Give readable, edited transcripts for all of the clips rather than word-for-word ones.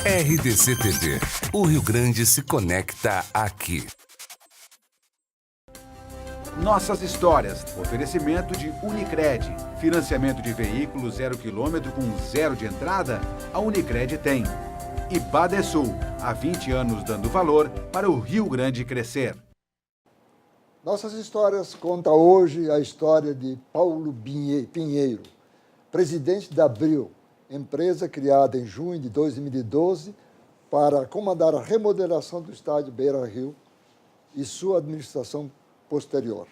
RDC TV. O Rio Grande se conecta aqui. Nossas histórias. Oferecimento de Unicred. Financiamento de veículos 0 km com 0 de entrada? A Unicred tem. E Badesul. Há 20 anos dando valor para o Rio Grande crescer. Nossas histórias conta hoje a história de Paulo Pinheiro, presidente da Abril, empresa criada em junho de 2012 para comandar a remodelação do estádio Beira-Rio e sua administração posterior.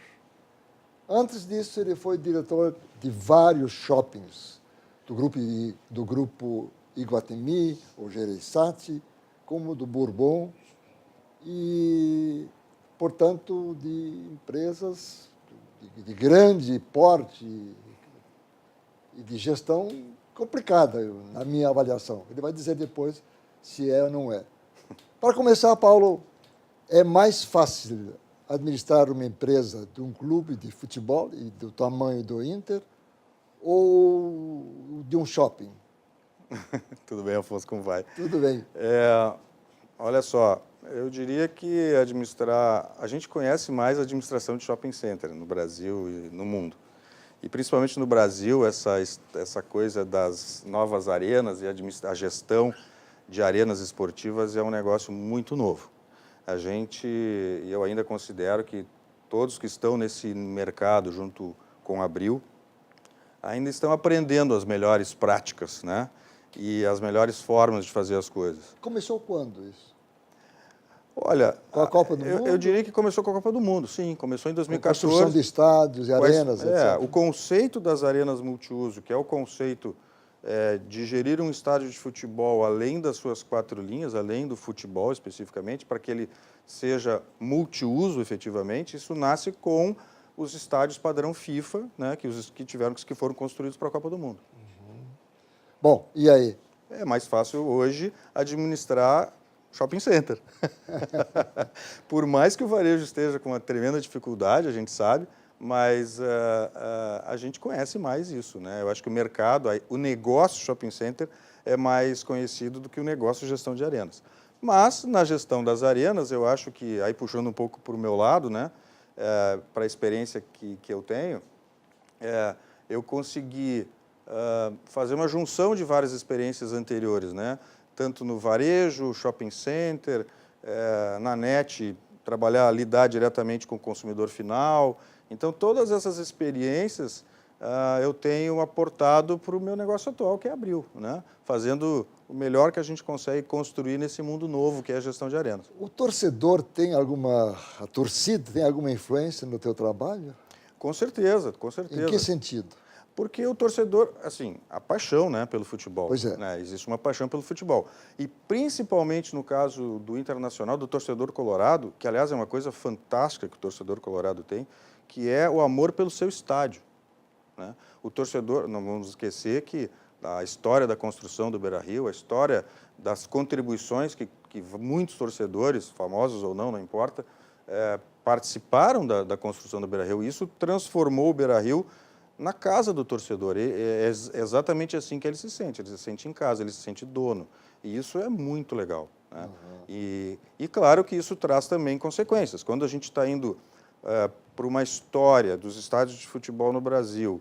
Antes disso, ele foi diretor de vários shoppings do grupo Iguatemi, o Gereissati, como do Bourbon e, portanto, de empresas de grande porte e de gestão complicada, na minha avaliação. Ele vai dizer depois se é ou não é. Para começar, Paulo, é mais fácil administrar uma empresa de um clube de futebol e do tamanho do Inter ou de um shopping? Tudo bem, Afonso, como vai? Tudo bem. Olha só, eu diria que a gente conhece mais a administração de shopping center no Brasil e no mundo. E principalmente no Brasil, essa coisa das novas arenas e a gestão de arenas esportivas é um negócio muito novo. Eu ainda considero que todos que estão nesse mercado junto com a Abril ainda estão aprendendo as melhores práticas, né? E as melhores formas de fazer as coisas. Começou quando isso? Olha, com a Copa do Mundo? Eu diria que começou com a Copa do Mundo, sim. Começou em 2014. Com a construção de estádios e arenas, etc. O conceito das arenas multiuso, que é o conceito de gerir um estádio de futebol além das suas 4 linhas, além do futebol especificamente, para que ele seja multiuso efetivamente, isso nasce com os estádios padrão FIFA, né, que foram construídos para a Copa do Mundo. Uhum. Bom, e aí? É mais fácil hoje administrar shopping center. Por mais que o varejo esteja com uma tremenda dificuldade, a gente sabe, mas a gente conhece mais isso, né? Eu acho que o mercado, o negócio shopping center é mais conhecido do que o negócio gestão de arenas. Mas, na gestão das arenas, eu acho que, aí puxando um pouco para o meu lado, né, para a experiência que eu tenho, eu consegui fazer uma junção de várias experiências anteriores, né? Tanto no varejo, shopping center, na net, lidar diretamente com o consumidor final. Então, todas essas experiências eu tenho aportado para o meu negócio atual, que é a Abril, né? Fazendo o melhor que a gente consegue construir nesse mundo novo, que é a gestão de arenas. O torcedor a torcida tem alguma influência no teu trabalho? Com certeza, com certeza. Em que sentido? Porque o torcedor, assim, a paixão, né, pelo futebol. Pois é. Né? Existe uma paixão pelo futebol. E principalmente no caso do Internacional, do torcedor colorado, que aliás é uma coisa fantástica que o torcedor colorado tem, que é o amor pelo seu estádio. Né? O torcedor, não vamos esquecer que a história da construção do Beira-Rio, a história das contribuições que muitos torcedores, famosos ou não importa, participaram da construção do Beira-Rio. Isso transformou o Beira-Rio na casa do torcedor. É exatamente assim que ele se sente em casa, ele se sente dono. E isso é muito legal. Né? Uhum. E claro que isso traz também consequências. Quando a gente está indo para uma história dos estádios de futebol no Brasil,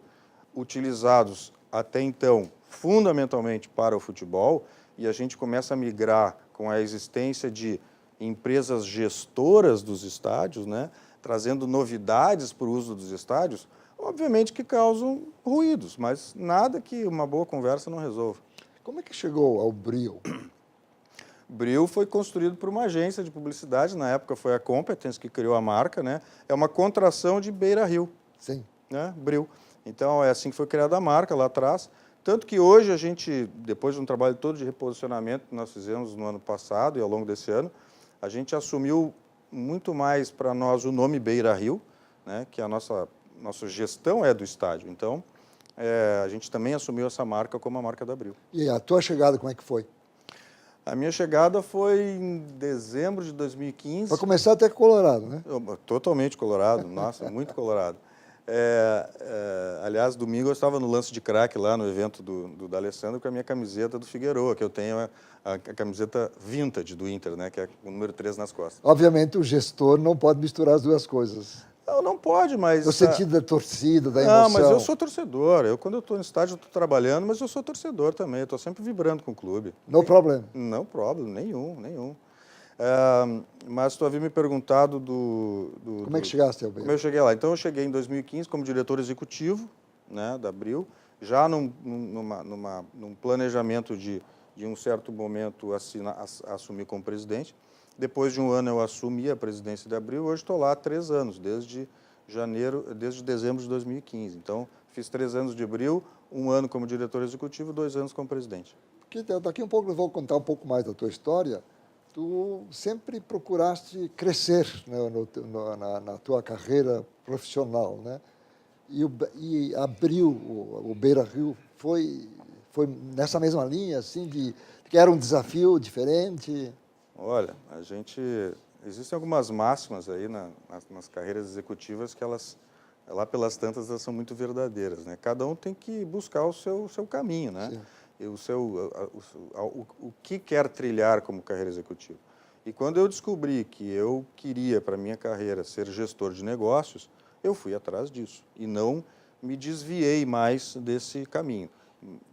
utilizados até então fundamentalmente para o futebol, e a gente começa a migrar com a existência de empresas gestoras dos estádios, né? Trazendo novidades para o uso dos estádios, obviamente que causam ruídos, mas nada que uma boa conversa não resolva. Como é que chegou ao Bril? Bril foi construído por uma agência de publicidade, na época foi a Competence que criou a marca, né? É uma contração de Beira-Rio. Sim. Né? Bril. Então, é assim que foi criada a marca lá atrás. Tanto que hoje a gente, depois de um trabalho todo de reposicionamento que nós fizemos no ano passado e ao longo desse ano, a gente assumiu muito mais para nós o nome Beira-Rio, né? Que a nossa gestão é do estádio. Então, a gente também assumiu essa marca como a marca da Abril. E a tua chegada, como é que foi? A minha chegada foi em dezembro de 2015. Para começar até colorado, né? Totalmente colorado, nossa, muito colorado. Aliás, domingo eu estava no lance de craque lá no evento do D'Alessandro com a minha camiseta do Figueroa, que eu tenho a camiseta vintage do Inter, né, que é o número 3 nas costas. Obviamente, o gestor não pode misturar as duas coisas. Não pode, mas... No sentido da torcida, da emoção. Não, mas eu sou torcedor. Quando eu estou no estádio, eu estou trabalhando, mas eu sou torcedor também. Eu estou sempre vibrando com o clube. No problema. Não problema, nenhum. Mas tu havia me perguntado Como é que chegaste ao Como eu cheguei lá? Então, eu cheguei em 2015 como diretor executivo, né, da Abril, já num planejamento de um certo momento, assumir como presidente. Depois de um ano, eu assumi a presidência da Abril. Hoje estou lá há 3 anos, desde dezembro de 2015. Então, fiz 3 anos de Abril, 1 ano como diretor executivo, 2 anos como presidente. Porque daqui um pouco eu vou contar um pouco mais da tua história. Tu sempre procuraste crescer, né, na tua carreira profissional, né? E Abril, o Beira-Rio, foi nessa mesma linha, assim, que era um desafio diferente? Olha, existem algumas máximas aí nas carreiras executivas que lá pelas tantas, elas são muito verdadeiras, né? Cada um tem que buscar o seu caminho, né? Sim. E o que quer trilhar como carreira executiva. E quando eu descobri que eu queria, para a minha carreira, ser gestor de negócios, eu fui atrás disso e não me desviei mais desse caminho.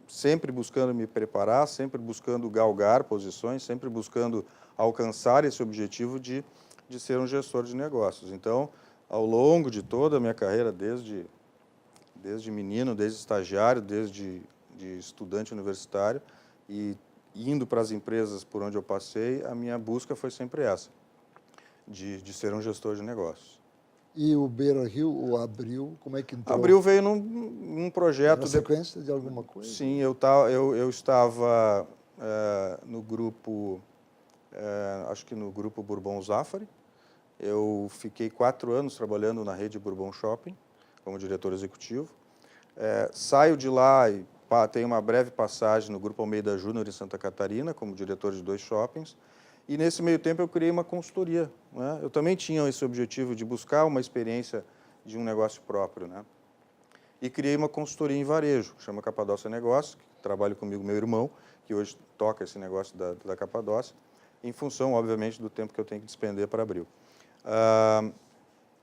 Sempre buscando me preparar, sempre buscando galgar posições, sempre buscando alcançar esse objetivo de ser um gestor de negócios. Então, ao longo de toda a minha carreira, desde menino, desde estagiário, desde de estudante universitário e indo para as empresas por onde eu passei, a minha busca foi sempre essa, de ser um gestor de negócios. E o Beira-Rio, o Abril, como é que entrou? Abril veio num projeto... Na sequência de alguma coisa? Sim, eu estava no grupo, acho que no grupo Bourbon Zafari. Eu fiquei 4 anos trabalhando na rede Bourbon Shopping, como diretor executivo. Saio de lá e tenho uma breve passagem no Grupo Almeida Júnior em Santa Catarina, como diretor de 2 shoppings. E, nesse meio tempo, eu criei uma consultoria, né? Eu também tinha esse objetivo de buscar uma experiência de um negócio próprio, né? E criei uma consultoria em varejo, chama Capadócia Negócios, que trabalha comigo meu irmão, que hoje toca esse negócio da Capadócia, em função, obviamente, do tempo que eu tenho que despender para Abril.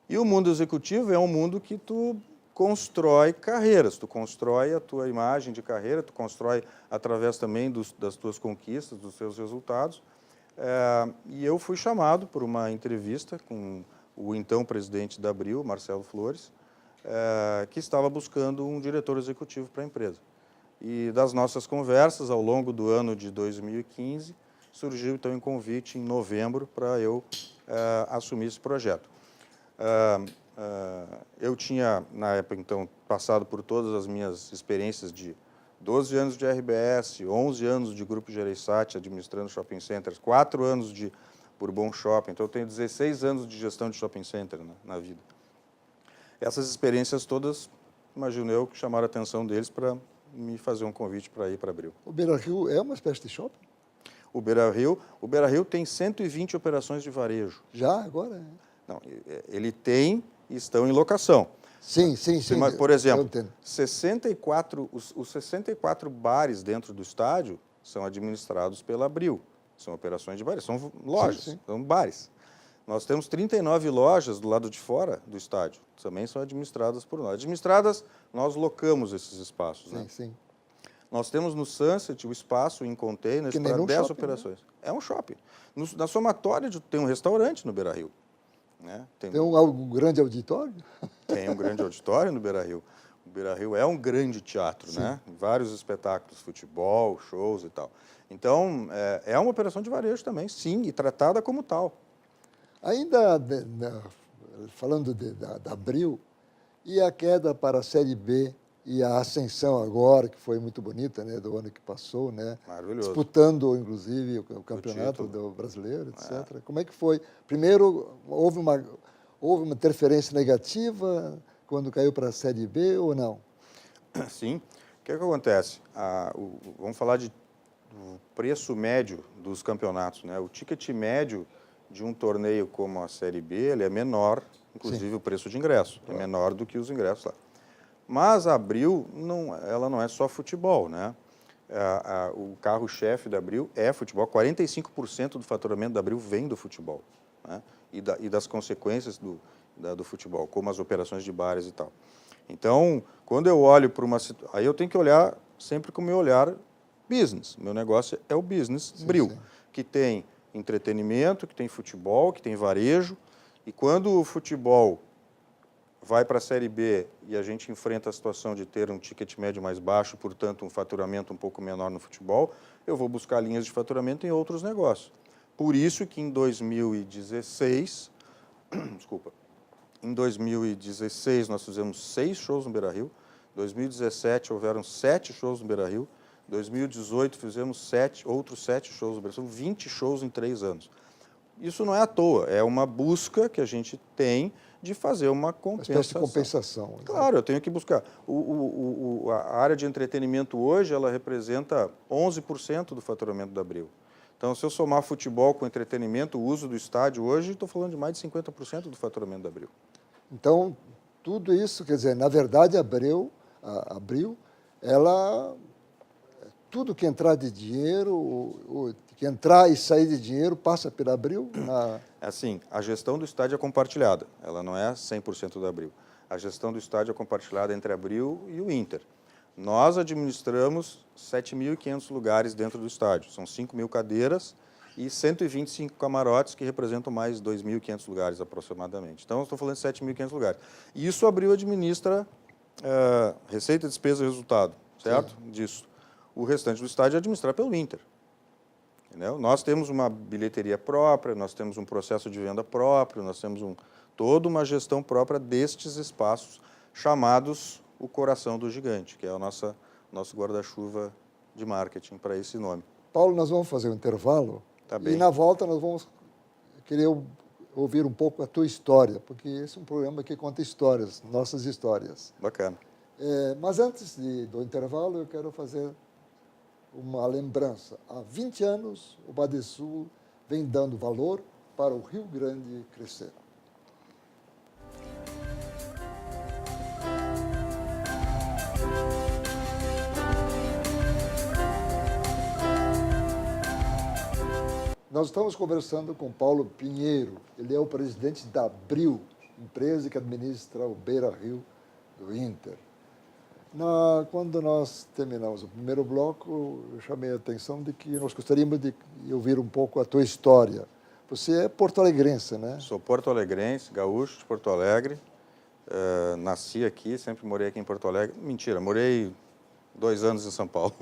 E o mundo executivo é um mundo que tu constrói carreiras, tu constrói a tua imagem de carreira, tu constrói através também das tuas conquistas, dos seus resultados. E eu fui chamado por uma entrevista com o então presidente da Abril, Marcelo Flores, que estava buscando um diretor executivo para a empresa. E das nossas conversas, ao longo do ano de 2015, surgiu então um convite em novembro para eu assumir esse projeto. Eu tinha, na época, então, passado por todas as minhas experiências de 12 anos de RBS, 11 anos de Grupo Gereissati, administrando shopping centers, 4 anos de Bourbon Shopping, então eu tenho 16 anos de gestão de shopping center, né, na vida. Essas experiências todas, imagino eu, que chamaram a atenção deles para me fazer um convite para ir para Abril. O Beira-Rio é uma espécie de shopping? O Beira-Rio tem 120 operações de varejo. Já, agora? Não, ele tem e estão em locação. Sim. Por exemplo, os 64 bares dentro do estádio são administrados pela Abril. São operações de bares, são lojas, sim. são bares. Nós temos 39 lojas do lado de fora do estádio, também são administradas por nós. Administradas, nós locamos esses espaços. Né? Sim. Nós temos no Sunset o espaço em containers para 10 operações. Né? É um shopping. Na somatória tem um restaurante no Beira-Rio. Né? Tem um grande auditório? Tem um grande auditório no Beira-Rio. O Beira-Rio é um grande teatro, né? Vários espetáculos, futebol, shows e tal. Então, é uma operação de varejo também, sim, e tratada como tal. Ainda falando da Abril, e a queda para a Série B e a ascensão agora, que foi muito bonita, né, do ano que passou, né? Maravilhoso. Disputando, inclusive, o campeonato do brasileiro, etc. Como é que foi? Primeiro, houve uma interferência negativa quando caiu para a Série B ou não? Sim. O que acontece? Vamos falar do preço médio dos campeonatos, né? O ticket médio de um torneio como a Série B, ele é menor inclusive o preço de ingresso, é menor do que os ingressos lá. Mas a Abril, ela não é só futebol, né? O carro-chefe da Abril é futebol, 45% do faturamento da Abril vem do futebol, né? E das consequências do futebol, como as operações de bares e tal. Então, quando eu olho para uma situação, aí eu tenho que olhar sempre com o meu olhar business. Meu negócio é o business Bril, que tem entretenimento, que tem futebol, que tem varejo. E quando o futebol vai para a Série B e a gente enfrenta a situação de ter um ticket médio mais baixo, portanto, um faturamento um pouco menor no futebol, eu vou buscar linhas de faturamento em outros negócios. Por isso que em 2016, desculpa, em 2016 nós fizemos 6 shows no Beira-Rio, em 2017 houveram 7 shows no Beira-Rio, em 2018 fizemos outros 7 shows no Beira-Rio, são 20 shows em 3 anos. Isso não é à toa, é uma busca que a gente tem de fazer uma compensação. Uma espécie de compensação. Claro, eu tenho que buscar. A área de entretenimento hoje, ela representa 11% do faturamento da Abril. Então, se eu somar futebol com entretenimento, o uso do estádio hoje, estou falando de mais de 50% do faturamento da Abril. Então, tudo isso, quer dizer, na verdade, a Abril, ela, tudo que entrar de dinheiro, que entrar e sair de dinheiro, passa pela Abril? Assim, a gestão do estádio é compartilhada, ela não é 100% da Abril. A gestão do estádio é compartilhada entre a Abril e o Inter. Nós administramos 7.500 lugares dentro do estádio, são 5.000 cadeiras e 125 camarotes, que representam mais 2.500 lugares aproximadamente. Então, eu estou falando de 7.500 lugares. E isso a Abril administra receita, despesa e resultado, certo? Sim. Disso. O restante do estádio é administrado pelo Inter. Entendeu? Nós temos uma bilheteria própria, nós temos um processo de venda próprio, nós temos toda uma gestão própria destes espaços chamados o coração do gigante, que é o nosso guarda-chuva de marketing para esse nome. Paulo, nós vamos fazer um intervalo. Tá bem. E na volta nós vamos querer ouvir um pouco a tua história, porque esse é um programa que conta histórias, nossas histórias. Bacana. Mas antes do intervalo, eu quero fazer uma lembrança. Há 20 anos, o Badesul vem dando valor para o Rio Grande crescer. Nós estamos conversando com Paulo Pinheiro. Ele é o presidente da Abril, empresa que administra o Beira-Rio do Inter. Quando nós terminamos o primeiro bloco, eu chamei a atenção de que nós gostaríamos de ouvir um pouco a tua história. Você é porto-alegrense, né? Sou porto-alegrense, gaúcho de Porto Alegre. Nasci aqui, sempre morei aqui em Porto Alegre. Mentira, morei 2 anos em São Paulo.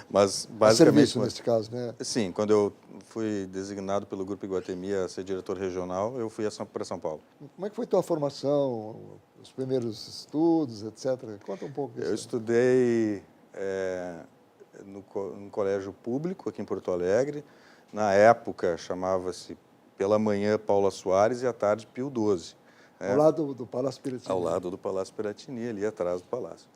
Mas basicamente... serviço, nesse caso, né? Sim, quando eu fui designado pelo Grupo Iguatemi a ser diretor regional, eu fui para São Paulo. Como é que foi tua formação, os primeiros estudos, etc.? Conta um pouco disso. Eu estudei no colégio público aqui em Porto Alegre. Na época chamava-se pela manhã Paula Soares e à tarde Pio XII. Ao lado do Palácio Piratini. Ao lado do Palácio Piratini, ali atrás do palácio.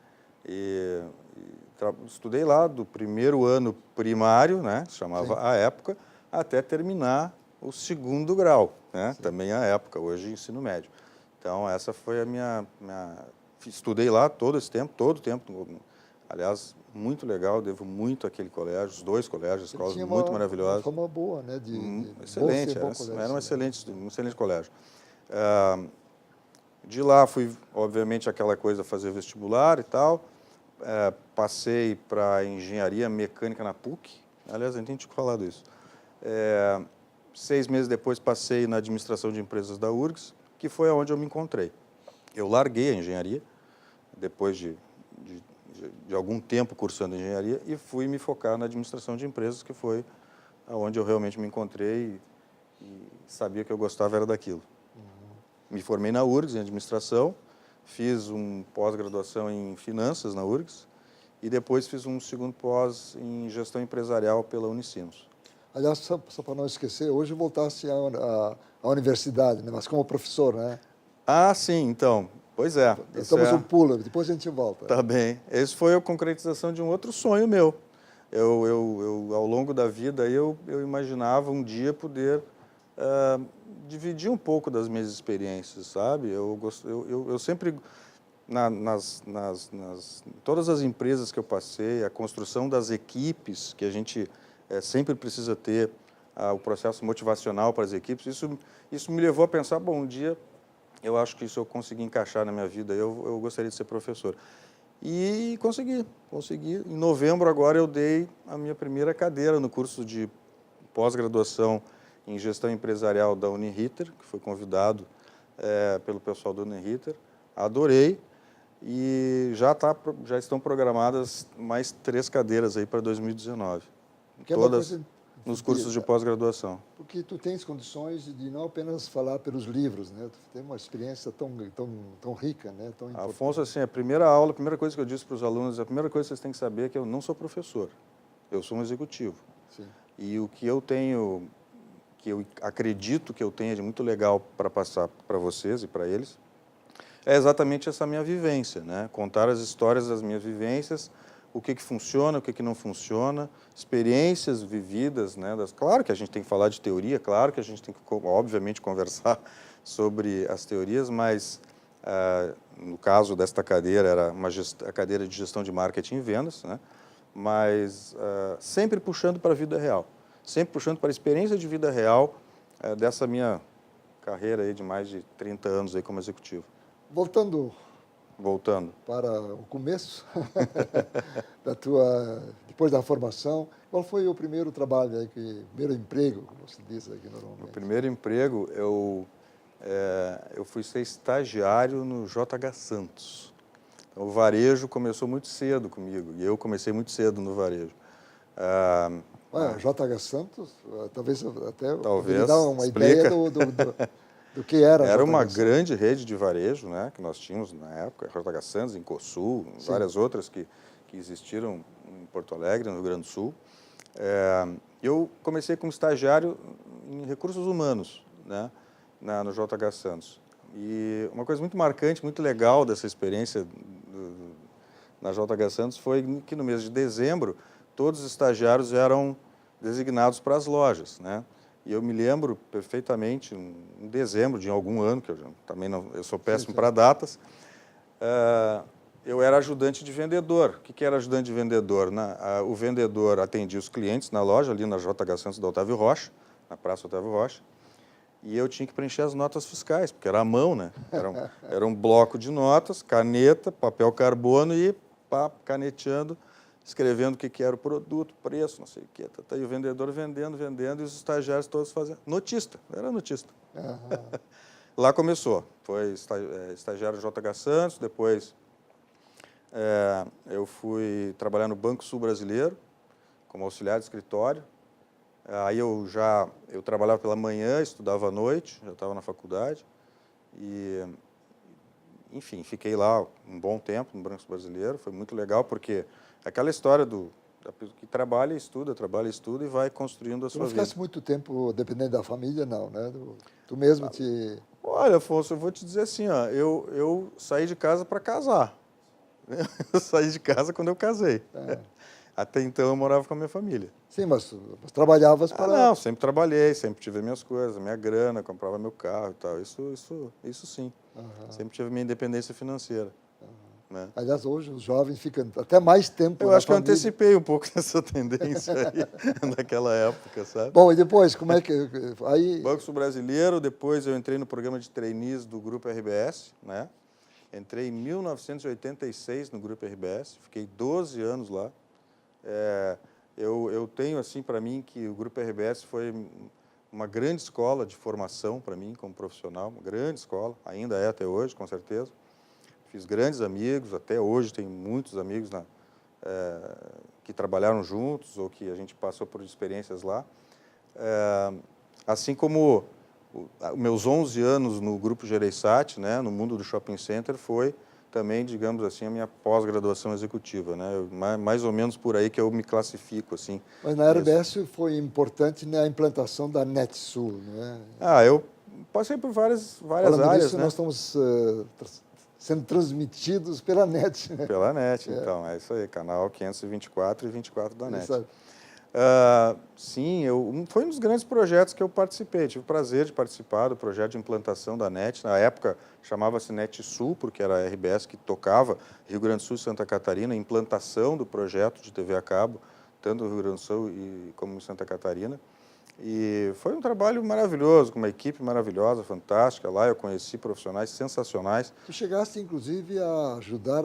Estudei lá do primeiro ano primário, né, se chamava à época, até terminar o 2º grau, né, também à época, hoje ensino médio. Então, essa foi a minha... Estudei lá todo o tempo, aliás, muito legal, devo muito àquele colégio, os 2 colégios, escolas muito maravilhosas. Foi uma boa, né? Excelente, era um excelente colégio. De lá fui, obviamente, aquela coisa, fazer vestibular e tal. Passei para engenharia mecânica na PUC. Aliás, a gente tinha falado isso. 6 meses depois passei na administração de empresas da URGS, que foi onde eu me encontrei. Eu larguei a engenharia, depois de algum tempo cursando engenharia, e fui me focar na administração de empresas, que foi onde eu realmente me encontrei e sabia que eu gostava era daquilo. Me formei na URGS, em administração, fiz um pós-graduação em finanças na URGS e depois fiz um 2º pós em gestão empresarial pela Unicinos. Aliás, só para não esquecer, hoje voltasse à universidade, né? Mas como professor, né? Ah, sim, então. Pois é. Estamos um pulo, depois a gente volta. Tá bem. Esse foi a concretização de um outro sonho meu. Ao longo da vida, eu imaginava um dia poder dividir um pouco das minhas experiências, sabe? Eu sempre, todas as empresas que eu passei, a construção das equipes, que a gente sempre precisa ter, o processo motivacional para as equipes, isso me levou a pensar, bom, um dia eu acho que isso eu consegui encaixar na minha vida, eu gostaria de ser professor. E consegui. Em novembro agora eu dei a minha primeira cadeira no curso de pós-graduação em gestão empresarial da Uniriter, que foi convidado pelo pessoal da Uniriter. Adorei e já estão programadas mais 3 cadeiras aí para 2019. Todas nos cursos de pós-graduação. Porque tu tens condições de não apenas falar pelos livros, né? Tu tem uma experiência tão rica, né? Tão importante. Afonso, assim, a primeira coisa que eu disse para os alunos, a primeira coisa que vocês têm que saber é que eu não sou professor, eu sou um executivo. Sim. E o que eu tenho, que eu acredito que eu tenha de muito legal para passar para vocês e para eles, é exatamente essa minha vivência, né? Contar as histórias das minhas vivências, o que funciona, o que não funciona, experiências vividas, né? Claro que a gente tem que falar de teoria, claro que a gente tem que, obviamente, conversar sobre as teorias, mas no caso desta cadeira, era a cadeira de gestão de marketing e vendas, né? Mas sempre puxando para a vida real, sempre puxando para a experiência de vida real dessa minha carreira aí de mais de 30 anos aí como executivo. Voltando para o começo depois da formação, qual foi o primeiro trabalho aí, primeiro emprego, como se diz aqui normalmente? O primeiro emprego, eu fui ser estagiário no JH Santos. Então, o varejo começou muito cedo comigo e eu comecei muito cedo no varejo. JH Santos, talvez até talvez dar uma explica. Ideia do que era. Era uma grande rede de varejo, né, que nós tínhamos na época, JH Santos, em Cosul, várias outras que existiram em Porto Alegre, no Rio Grande do Sul. Eu comecei como estagiário em recursos humanos, né, no JH Santos. E uma coisa muito marcante, muito legal dessa experiência na JH Santos foi que no mês de dezembro todos os estagiários eram designados para as lojas, né? E eu me lembro perfeitamente, em dezembro de algum ano, que eu sou péssimo para datas, eu era ajudante de vendedor. O que era ajudante de vendedor? O vendedor atendia os clientes na loja, ali na JH Santos da Otávio Rocha, na Praça Otávio Rocha, e eu tinha que preencher as notas fiscais, porque era à mão, né? Era um bloco de notas, caneta, papel carbono e caneteando, escrevendo o que era o produto, preço, não sei o quê. E o vendedor vendendo, e os estagiários todos fazendo. Notista, era notista. Uhum. Lá começou. Foi estagiário JH Santos, depois eu fui trabalhar no Banco Sul Brasileiro, como auxiliar de escritório. Aí eu trabalhava pela manhã, estudava à noite, já estava na faculdade. E, enfim, fiquei lá um bom tempo no Banco Sul Brasileiro. Foi muito legal, porque aquela história que trabalha e estuda e vai construindo a sua vida. Tu não ficasse muito tempo dependendo da família, não, né? Tu mesmo te... Olha, Afonso, eu vou te dizer assim, ó, eu saí de casa para casar. Eu saí de casa quando eu casei. Até então eu morava com a minha família. Sim, mas trabalhavas para... Não, sempre trabalhei, sempre tive minhas coisas, minha grana, comprava meu carro e tal. Isso sim. Uhum. Sempre tive minha independência financeira. Né? Aliás, hoje os jovens ficam até mais tempo Eu na acho que eu família. antecipei um pouco dessa tendência aí, naquela época, sabe? Bom, e depois, como é que... Aí... Banco Sul Brasileiro, depois eu entrei no programa de trainees do Grupo RBS, né? Entrei em 1986 no Grupo RBS, fiquei 12 anos lá. Eu tenho, assim, para mim, que o Grupo RBS foi uma grande escola de formação para mim como profissional, uma grande escola, ainda é até hoje, com certeza. Fiz grandes amigos, até hoje tenho muitos amigos que trabalharam juntos ou que a gente passou por experiências lá. Assim como meus 11 anos no Grupo Gereissati, né, no mundo do shopping center, foi também, digamos assim, a minha pós-graduação executiva, né? Mais ou menos por aí que eu me classifico, assim. Mas na RBS foi importante na implantação da NetSul, né? Eu passei por várias áreas, disso, né? Nós estamos sendo transmitidos pela NET. Né? Pela NET, então, é isso aí, canal 524 e 24 da NET. Sim, foi um dos grandes projetos que eu participei. Tive o prazer de participar do projeto de implantação da NET. Na época chamava-se NET Sul, porque era a RBS que tocava Rio Grande do Sul e Santa Catarina, a implantação do projeto de TV a cabo, tanto no Rio Grande do Sul como em Santa Catarina. E foi um trabalho maravilhoso, com uma equipe maravilhosa, fantástica. Lá eu conheci profissionais sensacionais. Tu chegaste, inclusive, a ajudar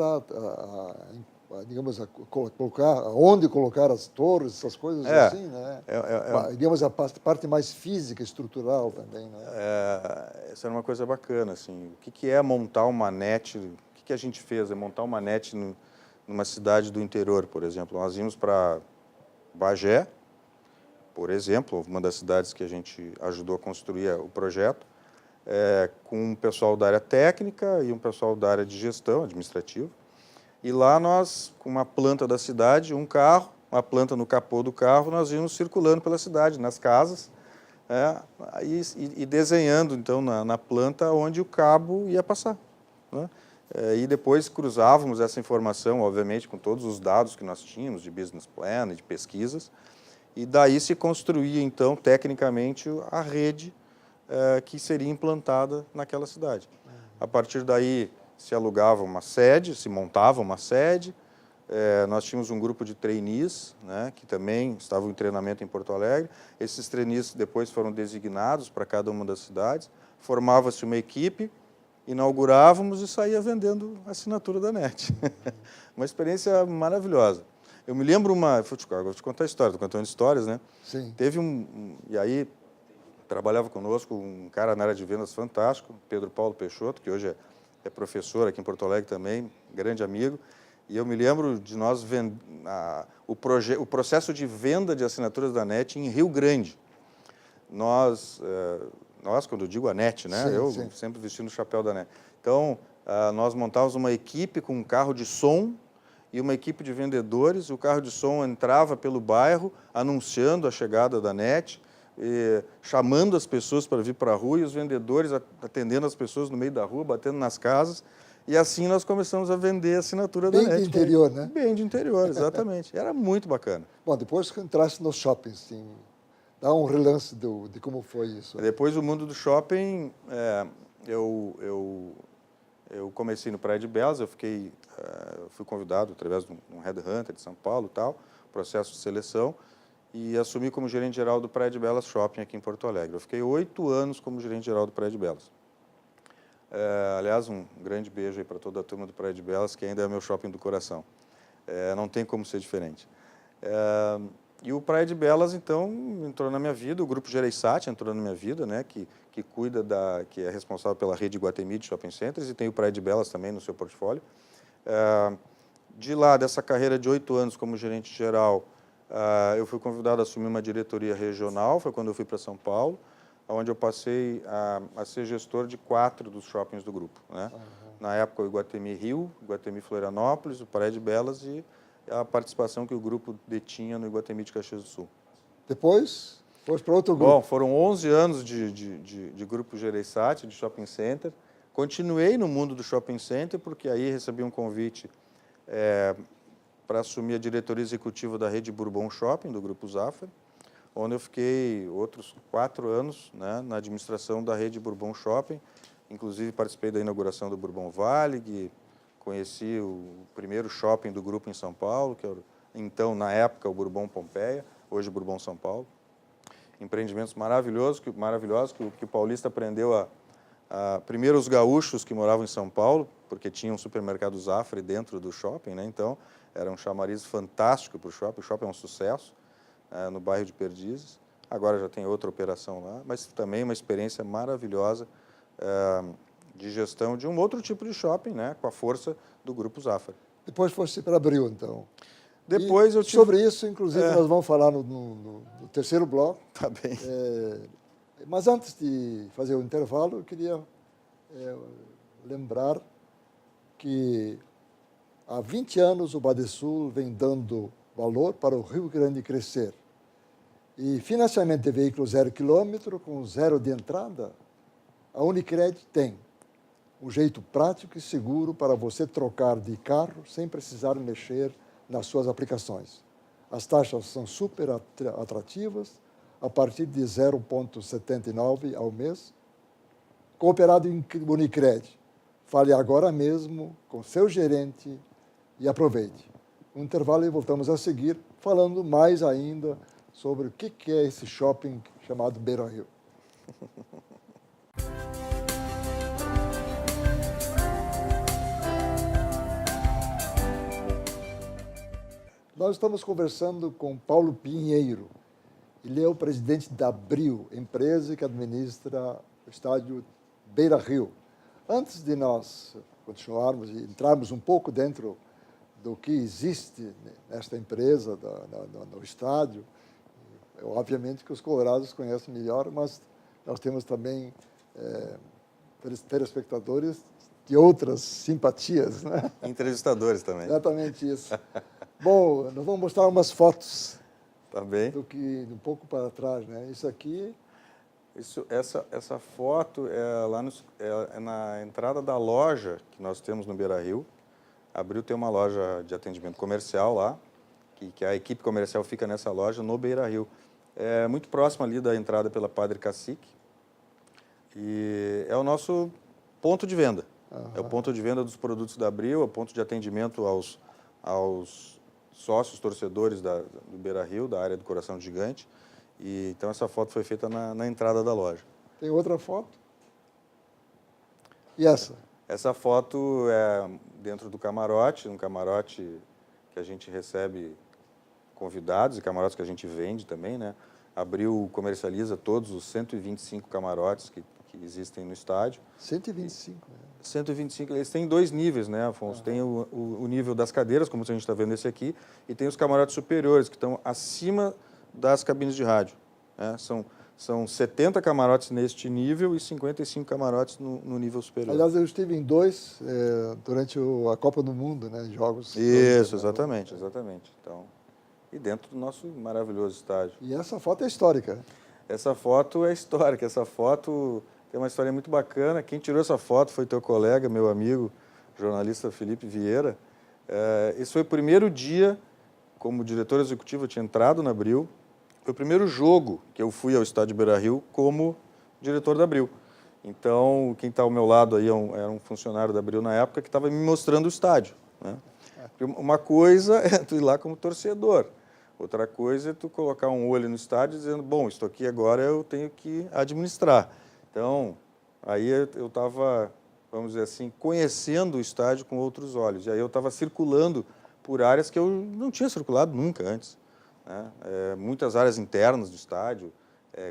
digamos, a colocar, onde colocar as torres, essas coisas assim, né? Digamos, a parte mais física, estrutural também, né? Essa era uma coisa bacana, assim. O que é montar uma NET? O que a gente fez? É montar uma NET numa cidade do interior, por exemplo. Nós íamos para Bagé, por exemplo, uma das cidades que a gente ajudou a construir o projeto, com um pessoal da área técnica e um pessoal da área de gestão administrativa. E lá nós, com uma planta da cidade, um carro, uma planta no capô do carro, nós íamos circulando pela cidade, nas casas, e desenhando, então, na planta onde o cabo ia passar, né? E depois cruzávamos essa informação, obviamente, com todos os dados que nós tínhamos, de business plan e de pesquisas, e daí se construía, então, tecnicamente, a rede que seria implantada naquela cidade. A partir daí, se alugava uma sede, se montava uma sede. Nós tínhamos um grupo de trainees, né, que também estavam em treinamento em Porto Alegre. Esses trainees depois foram designados para cada uma das cidades. Formava-se uma equipe, inaugurávamos e saía vendendo a assinatura da NET. Uma experiência maravilhosa. Eu me lembro vou te contar a história, estou contando histórias, né? Sim. Teve e aí trabalhava conosco um cara na área de vendas fantástico, Pedro Paulo Peixoto, que hoje é professor aqui em Porto Alegre também, grande amigo. E eu me lembro de nós o processo de venda de assinaturas da NET em Rio Grande. Nós, quando eu digo a NET, né? Sim. Sempre vestindo o chapéu da NET. Então, nós montávamos uma equipe com um carro de som e uma equipe de vendedores. O carro de som entrava pelo bairro, anunciando a chegada da NET, chamando as pessoas para vir para a rua, e os vendedores atendendo as pessoas no meio da rua, batendo nas casas. E assim nós começamos a vender a assinatura da NET. Bem de interior, né? Bem de interior, exatamente. Era muito bacana. Bom, depois que entraste nos shoppings, sim, dá um relance de como foi isso. Depois do mundo do shopping, eu comecei no Praia de Belas, fui convidado através de um headhunter de São Paulo, processo de seleção, e assumi como gerente geral do Praia de Belas Shopping aqui em Porto Alegre. Eu fiquei 8 anos como gerente geral do Praia de Belas. Aliás, um grande beijo aí para toda a turma do Praia de Belas, que ainda é meu shopping do coração. Não tem como ser diferente. E o Praia de Belas, então, entrou na minha vida, o Grupo Gereissati entrou na minha vida, né, que que é responsável pela rede Iguatemi de shopping centers, e tem o Praia de Belas também no seu portfólio. De lá, dessa carreira de 8 anos como gerente geral, eu fui convidado a assumir uma diretoria regional, foi quando eu fui para São Paulo, onde eu passei a ser gestor de 4 dos shoppings do grupo, né? Na época, o Iguatemi Rio, Iguatemi Florianópolis, o Praia de Belas e a participação que o grupo detinha no Iguatemi de Caxias do Sul. Depois, foi para outro grupo? Bom, foram 11 anos de grupo Gereissati, de shopping center. Continuei no mundo do shopping center, porque aí recebi um convite para assumir a diretoria executiva da rede Bourbon Shopping, do Grupo Zafra, onde eu fiquei outros 4 anos, né, na administração da rede Bourbon Shopping. Inclusive, participei da inauguração do Bourbon Valley, conheci o primeiro shopping do grupo em São Paulo, que era, então, na época, o Bourbon Pompeia, hoje o Bourbon São Paulo. Empreendimentos maravilhosos que o paulista aprendeu primeiro os gaúchos que moravam em São Paulo, porque tinha um supermercado Zafra dentro do shopping, né? Então, era um chamariz fantástico para o shopping. O shopping é um sucesso, no bairro de Perdizes. Agora já tem outra operação lá, mas também uma experiência maravilhosa de gestão de um outro tipo de shopping, né, com a força do Grupo Zafra. Depois foste para Abril, então. Depois eu tive... Sobre isso, inclusive, nós vamos falar no terceiro bloco. Tá bem. Mas antes de fazer o intervalo, eu queria lembrar que há 20 anos o Badesul vem dando valor para o Rio Grande crescer. E financiamento de veículos 0 km, com 0 de entrada, a Unicred tem um jeito prático e seguro para você trocar de carro sem precisar mexer nas suas aplicações. As taxas são super atrativas, a partir de 0,79 ao mês. Cooperado em Unicred. Fale agora mesmo com seu gerente e aproveite. Um intervalo e voltamos a seguir, falando mais ainda sobre o que é esse shopping chamado Beira Rio. Nós estamos conversando com Paulo Pinheiro. Ele é o presidente da Abril, empresa que administra o estádio Beira Rio. Antes de nós continuarmos e entrarmos um pouco dentro do que existe nesta empresa, no estádio, obviamente que os colorados conhecem melhor, mas nós temos também telespectadores de outras simpatias, né? Entrevistadores também. Exatamente isso. Bom, nós vamos mostrar umas fotos Tá bem? do que um pouco para trás, né? Isso aqui. Essa foto é lá é na entrada da loja que nós temos no Beira Rio. A Abril tem uma loja de atendimento comercial lá, que a equipe comercial fica nessa loja no Beira Rio. É muito próximo ali da entrada pela Padre Cacique. E é o nosso ponto de venda. É o ponto de venda dos produtos da Abril, é o ponto de atendimento aos sócios, torcedores do Beira Rio, da área do Coração Gigante. E, então, essa foto foi feita na entrada da loja. Tem outra foto? E essa? Essa foto é dentro do camarote, um camarote que a gente recebe convidados e camarotes que a gente vende também, né? A Abril comercializa todos os 125 camarotes que existem no estádio. 125, né? 125, eles têm 2 níveis, né, Afonso? Tem o nível das cadeiras, como a gente está vendo esse aqui, e tem os camarotes superiores, que estão acima das cabines de rádio, né? São 70 camarotes neste nível e 55 camarotes no nível superior. Aliás, eu estive em 2 durante a Copa do Mundo, né? Jogos. Isso, exatamente. Então, e dentro do nosso maravilhoso estádio. E essa foto é histórica. Essa foto é histórica, essa foto tem uma história muito bacana. Quem tirou essa foto foi teu colega, meu amigo, jornalista Felipe Vieira. Esse foi o primeiro dia, como diretor executivo, eu tinha entrado na Abril. Foi o primeiro jogo que eu fui ao estádio Beira Rio como diretor da Abril. Então, quem está ao meu lado aí era um funcionário da Abril na época que estava me mostrando o estádio, né? Uma coisa é tu ir lá como torcedor, outra coisa é tu colocar um olho no estádio dizendo, bom, isso aqui agora eu tenho que administrar. Então, aí eu estava, vamos dizer assim, conhecendo o estádio com outros olhos. E aí eu estava circulando por áreas que eu não tinha circulado nunca antes, né? Muitas áreas internas do estádio,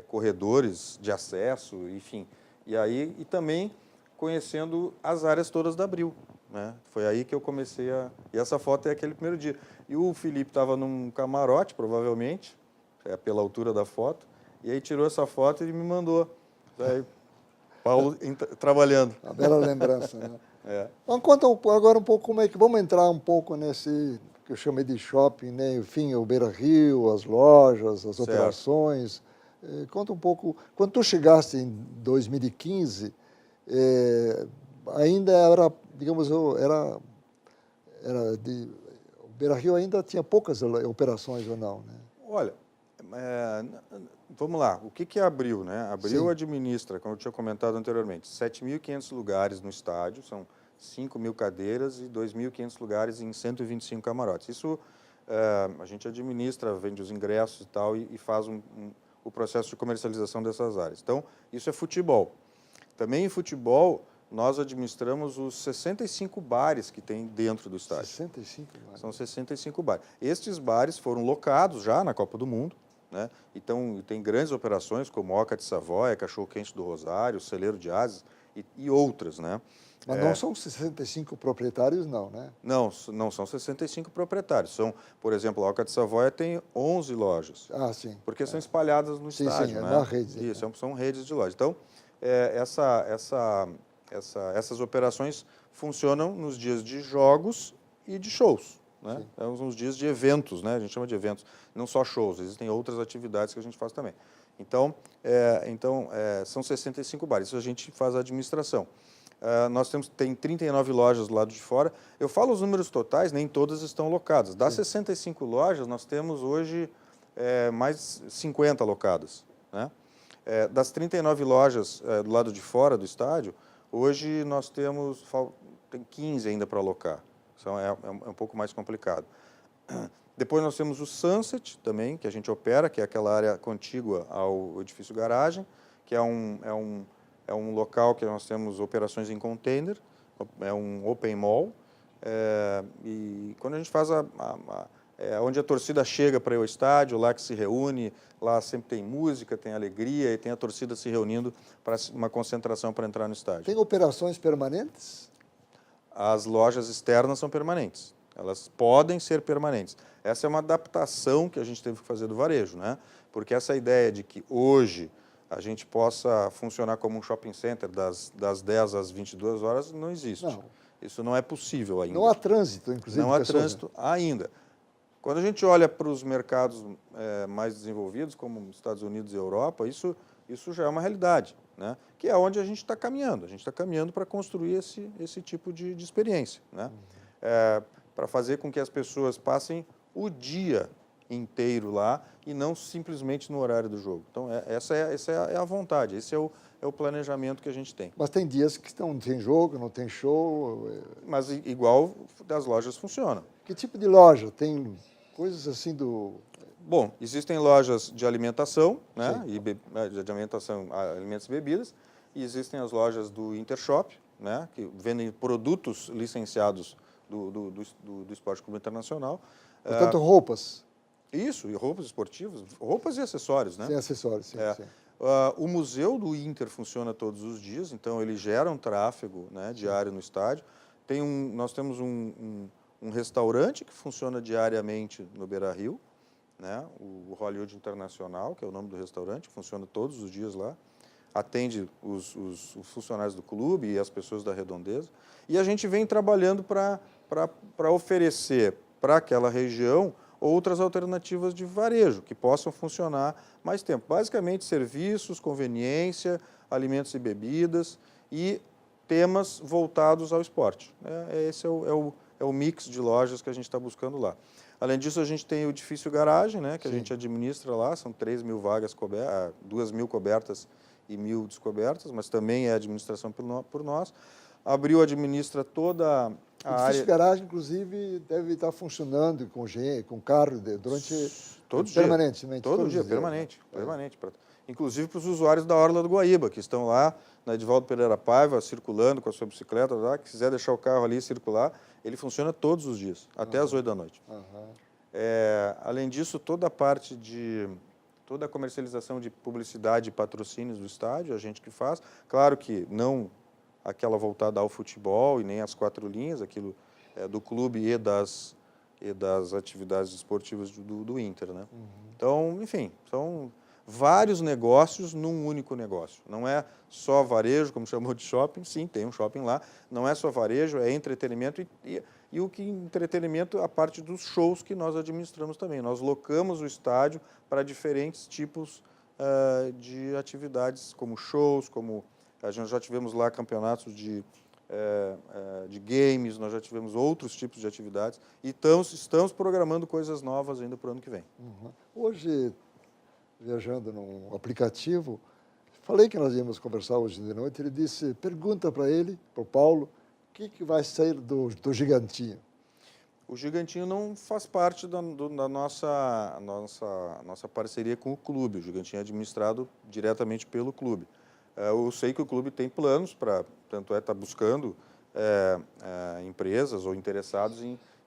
corredores de acesso, enfim. E também conhecendo as áreas todas da Abril, né? Foi aí que eu comecei E essa foto é aquele primeiro dia. E o Felipe estava num camarote, provavelmente, pela altura da foto, e aí tirou essa foto e me mandou. Aí, Paulo trabalhando. Uma bela lembrança, né? Então, conta agora um pouco como é que... Vamos entrar um pouco nesse que eu chamei de shopping, né? Enfim, o Beira Rio, as lojas, as operações. Conta um pouco... Quando tu chegaste em 2015, ainda era, digamos, o Beira Rio ainda tinha poucas operações ou não, né? Olha, vamos lá. O que é a Abril, né? A Abril administra, como eu tinha comentado anteriormente, 7.500 lugares no estádio, são 5.000 cadeiras e 2.500 lugares em 125 camarotes. Isso a gente administra, vende os ingressos e tal, e faz o processo de comercialização dessas áreas. Então, isso é futebol. Também em futebol, nós administramos os 65 bares que tem dentro do estádio. 65 bares. São 65 bares. Estes bares foram locados já na Copa do Mundo, né? Então, tem grandes operações como Oca de Savoia, Cachorro Quente do Rosário, Celeiro de Ases e outras, né? Mas não são 65 proprietários, não, né? Não são 65 proprietários. São, por exemplo, a Oca de Savoia tem 11 lojas. Ah, sim. Porque são espalhadas no estádio, né? Na rede. Isso, são redes de lojas. Então, essas operações funcionam nos dias de jogos e de shows, né? São os dias de eventos, né? A gente chama de eventos, não só shows, existem outras atividades que a gente faz também. Então, são 65 bares, isso a gente faz a administração. Nós tem 39 lojas do lado de fora. Eu falo os números totais, nem todas estão locadas. Das 65 lojas, nós temos hoje mais 50 locadas, né? Das 39 lojas do lado de fora do estádio, hoje nós tem 15 ainda para alocar. Então é um pouco mais complicado. Depois nós temos o Sunset também, que a gente opera, que é aquela área contígua ao edifício garagem, que é um local que nós temos operações em container, é um open mall, e quando a gente faz onde a torcida chega para ir ao estádio, lá que se reúne, lá sempre tem música, tem alegria e tem a torcida se reunindo para uma concentração para entrar no estádio. Tem operações permanentes? As lojas externas são permanentes, elas podem ser permanentes. Essa é uma adaptação que a gente teve que fazer do varejo, né? Porque essa ideia de que hoje a gente possa funcionar como um shopping center das 10 às 22 horas não existe. Não. Isso não é possível ainda. Não há trânsito, inclusive. Não há pessoas, trânsito ainda. Quando a gente olha para os mercados mais desenvolvidos, como Estados Unidos e Europa, isso já é uma realidade, né? Que é onde a gente está caminhando. A gente está caminhando para construir esse tipo de experiência, né? Para fazer com que as pessoas passem o dia inteiro lá e não simplesmente no horário do jogo. Então, essa é a vontade, esse é o planejamento que a gente tem. Mas tem dias que não tem jogo, não tem show. Mas igual das lojas funcionam. Que tipo de loja? Tem coisas assim do... Bom, existem lojas de alimentação, né? De alimentação, alimentos e bebidas, e existem as lojas do Intershop, né? Que vendem produtos licenciados do Esporte Clube Internacional. Portanto, roupas. Isso, e roupas esportivas, roupas e acessórios, né? Sem acessórios, sim. O museu do Inter funciona todos os dias, então ele gera um tráfego, né, diário no estádio. Nós temos um restaurante que funciona diariamente no Beira-Rio, né, o Hollywood Internacional, que é o nome do restaurante, funciona todos os dias lá, atende os funcionários do clube e as pessoas da redondeza. E a gente vem trabalhando para oferecer para aquela região outras alternativas de varejo que possam funcionar mais tempo. Basicamente, serviços, conveniência, alimentos e bebidas e temas voltados ao esporte. Esse é o mix de lojas que a gente está buscando lá. Além disso, a gente tem o edifício garagem, né, que a gente administra lá, são 3.000 vagas cobertas, 2.000 cobertas e 1.000 descobertas, mas também é administração por nós. Abril administra toda a área... O edifício garagem, inclusive, deve estar funcionando com carro durante... Todo dia. Permanentemente. Todo dia, permanente. Inclusive para os usuários da Orla do Guaíba, que estão lá na Edivaldo Pereira Paiva, circulando com a sua bicicleta, lá, que quiser deixar o carro ali e circular, ele funciona todos os dias, até às 8 da noite. Além disso, toda a parte toda a comercialização de publicidade e patrocínios do estádio, a gente que faz. Claro que não aquela voltada ao futebol e nem às 4 linhas, aquilo do clube e das atividades esportivas do Inter, né? Então, enfim, são vários negócios num único negócio. Não é só varejo, como chamou de shopping, sim, tem um shopping lá, não é só varejo, é entretenimento e o que entretenimento, a parte dos shows que nós administramos também. Nós locamos o estádio para diferentes tipos de atividades, como shows, como a gente já tivemos lá campeonatos de games, nós já tivemos outros tipos de atividades e estamos programando coisas novas ainda para o ano que vem. Hoje, viajando num aplicativo, falei que nós íamos conversar hoje de noite, ele disse, pergunta para ele, para o Paulo, o que vai sair do Gigantinho? O Gigantinho não faz parte da nossa parceria com o clube, o Gigantinho é administrado diretamente pelo clube. Eu sei que o clube tem planos tanto está buscando empresas ou interessados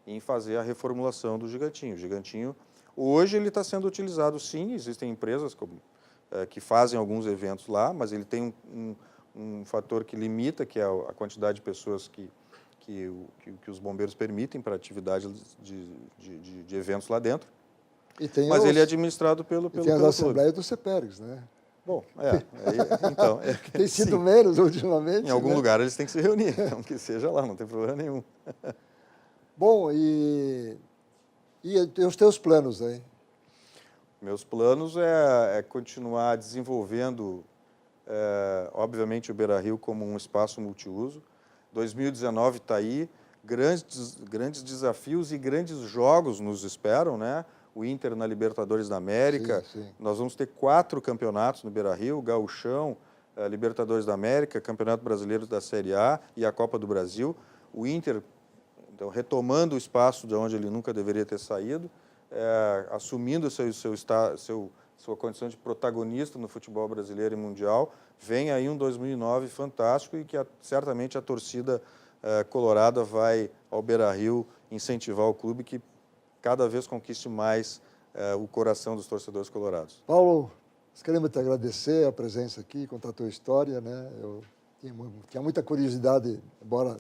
em fazer a reformulação do Gigantinho. O Gigantinho, hoje, ele está sendo utilizado, sim, existem empresas que fazem alguns eventos lá, mas ele tem um fator que limita, que é a quantidade de pessoas que os bombeiros permitem para atividade de eventos lá dentro. Mas ele é administrado pelo clube. Tem as assembleias do CEPERGS, né? Bom, então... tem sido menos ultimamente. Em algum lugar eles têm que se reunir, então que seja lá, não tem problema nenhum. Bom, e os teus planos aí? Meus planos é continuar desenvolvendo, obviamente, o Beira-Rio como um espaço multiuso. 2019 está aí, grandes desafios e grandes jogos nos esperam, né? O Inter na Libertadores da América, Sim, sim. nós vamos ter 4 campeonatos no Beira-Rio, Gauchão, Libertadores da América, Campeonato Brasileiro da Série A e a Copa do Brasil. O Inter, então, retomando o espaço de onde ele nunca deveria ter saído, assumindo sua condição de protagonista no futebol brasileiro e mundial. Vem aí um 2009 fantástico e que certamente a torcida colorada vai ao Beira-Rio incentivar o clube que cada vez conquiste mais o coração dos torcedores colorados. Paulo, nós queremos te agradecer a presença aqui, contar a tua história, né? Eu tinha muita curiosidade, embora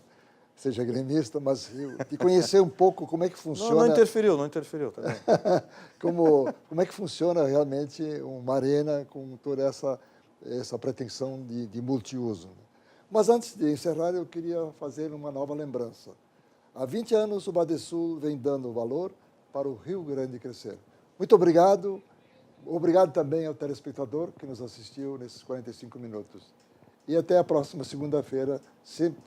seja gremista, mas de conhecer um pouco como é que funciona... Não interferiu. Tá bem. como é que funciona realmente uma arena com toda essa pretensão de multiuso. Mas antes de encerrar, eu queria fazer uma nova lembrança. Há 20 anos, o Badesul vem dando valor para o Rio Grande crescer. Muito obrigado. Obrigado também ao telespectador que nos assistiu nesses 45 minutos. E até a próxima segunda-feira,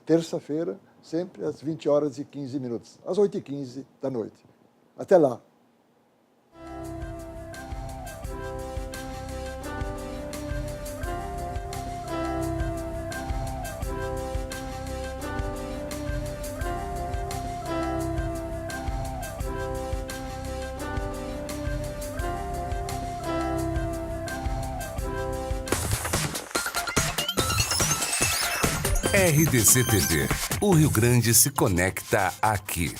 terça-feira, sempre às 20h15, às 8h15 da noite. Até lá. RDC TV. O Rio Grande se conecta aqui.